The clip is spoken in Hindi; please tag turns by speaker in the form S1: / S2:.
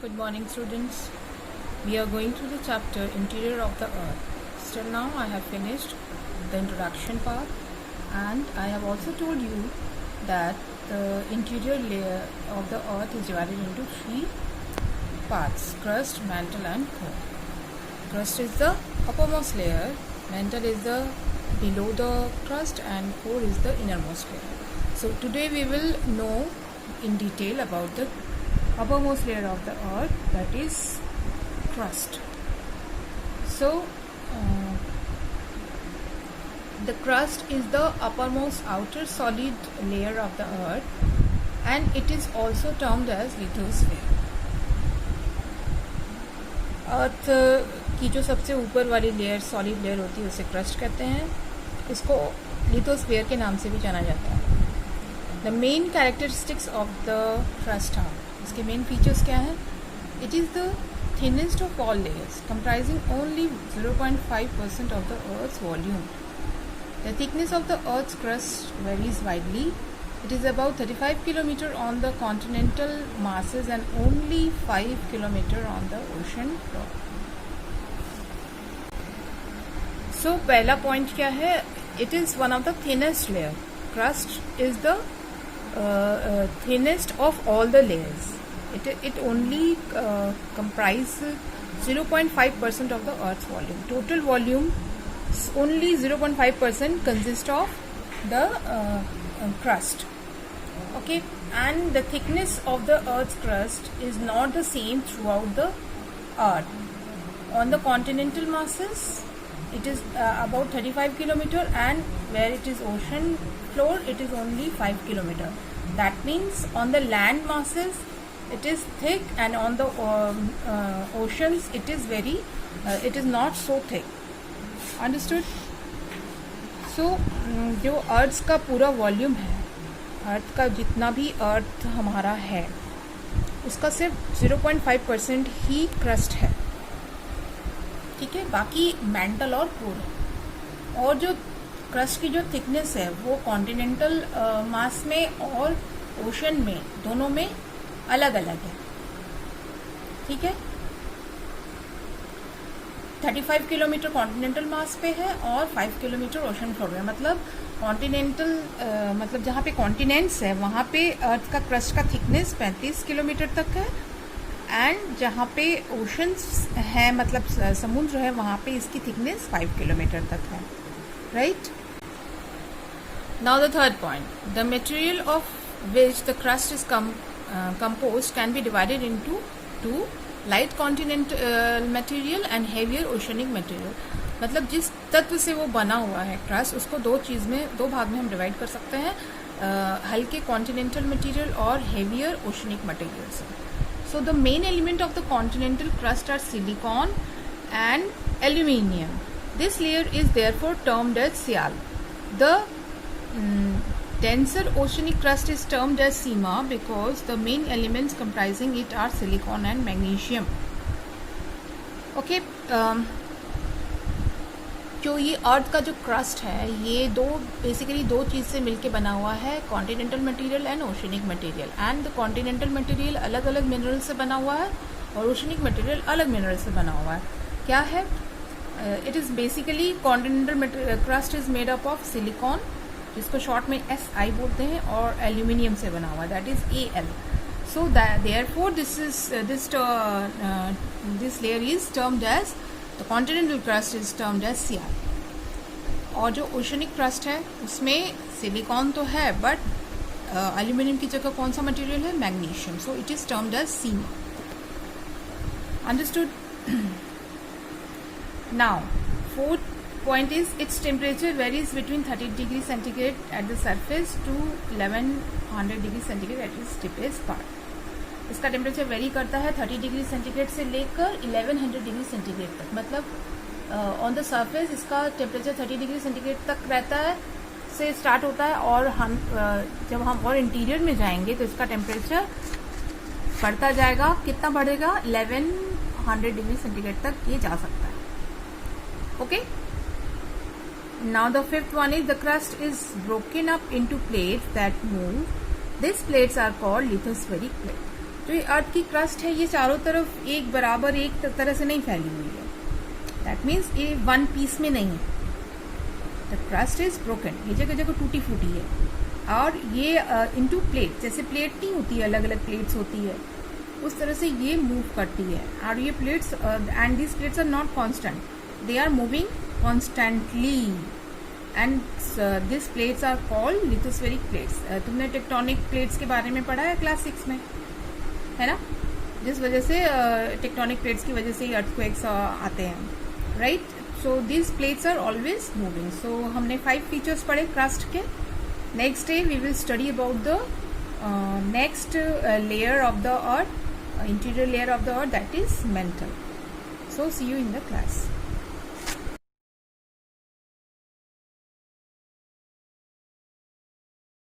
S1: Good morning, students. We are going through the chapter Interior of the Earth. Till now I have finished the introduction part, and I have also told you that the interior layer of the Earth is divided into three parts: crust, mantle and core. Crust is the uppermost layer, mantle is the below the crust, and core is the innermost layer. So today we will know in detail about the uppermost layer of the earth, that is crust. So the crust is the uppermost outer solid layer of the earth, and it is also termed as lithosphere. अर्थ की जो सबसे ऊपर वाली लेयर सॉलिड लेयर होती है उसे क्रस्ट कहते हैं. इसको लिथोस्फीयर के नाम से भी जाना जाता है. The main characteristics of the crust are, इसके मेन फीचर्स क्या हैं? It is the thinnest of all layers, comprising only 0.5% of the earth's volume. The thickness of the earth's crust varies widely. It is about 35 km on the continental masses and only 5 km on the ocean floor. So पहला point क्या है? It is one of the thinnest layer. Crust is the thinnest of all the layers. It only comprises 0.5% of the Earth's volume. Total volume only 0.5% consists of the crust. Okay, and the thickness of the earth's crust is not the same throughout the earth. On the continental masses it is about 35 km, and where it is ocean floor it is only 5 km. That means on the land masses it is thick, and on the oceans it is not so thick. Understood? So जो अर्थ का पूरा वॉल्यूम है, अर्थ का जितना भी अर्थ हमारा है, उसका सिर्फ 0.5% ही क्रस्ट है. ठीक है, बाकी मेंटल और कोर है. और जो क्रस्ट की जो थिकनेस है वो कॉन्टिनेंटल मास में और ओशन में दोनों में अलग अलग है. ठीक है, 35 किलोमीटर कॉन्टिनेंटल मास पे है और 5 किलोमीटर ओशन फ्लोर में. मतलब कॉन्टिनेंटल मतलब जहाँ पे कॉन्टिनेंट्स है वहाँ पे अर्थ का क्रस्ट का थिकनेस 35 किलोमीटर तक है, एंड जहाँ पे ओशंस है मतलब समुद्र है वहाँ पे इसकी थिकनेस 5 किलोमीटर तक है. Right. Now the third point, the material of which the crust is composed can be divided into two: light continental material and heavier oceanic material. मतलब जिस तत्व से वो बना हुआ है क्रस्ट, उसको दो भाग में हम डिवाइड कर सकते हैं, हल्के कॉन्टिनेंटल मटेरियल और हेवियर ओशनिक मटेरियल से. So the main element of the continental crust are silicon and aluminium. This layer is therefore termed as sial. The denser oceanic crust is termed as seema because the main elements comprising it are silicon and magnesium. Okay, जो ये अर्थ का जो क्रस्ट है ये बेसिकली दो चीज़ से मिलके बना हुआ है, continental material and oceanic material. And the continental material अलग अलग मिनरल से बना हुआ है और ओशनिक मटेरियल अलग मिनरल से बना हुआ है. क्या है? It is basically continental crust is made up of silicon, जिसको शॉर्ट में SI बोलते हैं, और एल्यूमिनियम से बना हुआ है, that is AL. So therefore this layer is termed as the continental crust is termed as sial. और जो ओशनिक क्रस्ट है उसमें सिलिकॉन तो है, बट एल्यूमिनियम की जगह कौन सा मटेरियल है? Magnesium. So it is termed as sima. Understood? Now fourth point is its temperature varies between 30 degrees centigrade at the surface to 1100 degrees centigrade at its deepest part. इसका टेम्परेचर वेरी करता है 30 डिग्री सेंटीग्रेड से लेकर 1100 डिग्री सेंटीग्रेड तक. मतलब ऑन द सरफेस इसका टेम्परेचर 30 डिग्री सेंटीग्रेड तक रहता है से स्टार्ट होता है, और हम जब हम और इंटीरियर में जाएंगे तो इसका टेम्परेचर बढ़ता जाएगा. कितना बढ़ेगा? 1100 डिग्री सेंटीग्रेड तक ये जा सकता है. Okay. Now the fifth one is the crust is broken up into plates that move. These plates are called lithospheric plate. तो ये अर्थ की क्रस्ट है, ये चारों तरफ एक बराबर एक तरह से नहीं फैली हुई है. दैट मीन्स ये वन पीस में नहीं है. द क्रस्ट इज ब्रोकन, ये जगह जगह टूटी फूटी है. और ये इनटू प्लेट, जैसे प्लेट नहीं होती है, अलग अलग प्लेट्स होती है, उस तरह से ये मूव करती है. और ये plates and this plates are not constant, they are moving constantly. And this plates are called lithospheric plates. तुमने टेक्टोनिक प्लेट्स के बारे में पढ़ा है क्लास 6 में, है ना, जिस वजह से टेक्टोनिक प्लेट्स की वजह से ही अर्थक्वेक्स आते हैं, right. So these plates are always moving. सो हमने 5 फीचर्स पढ़े क्रस्ट के. Next day we will study about the next layer of the earth, interior layer of the earth, that is mantle. So see you in the class.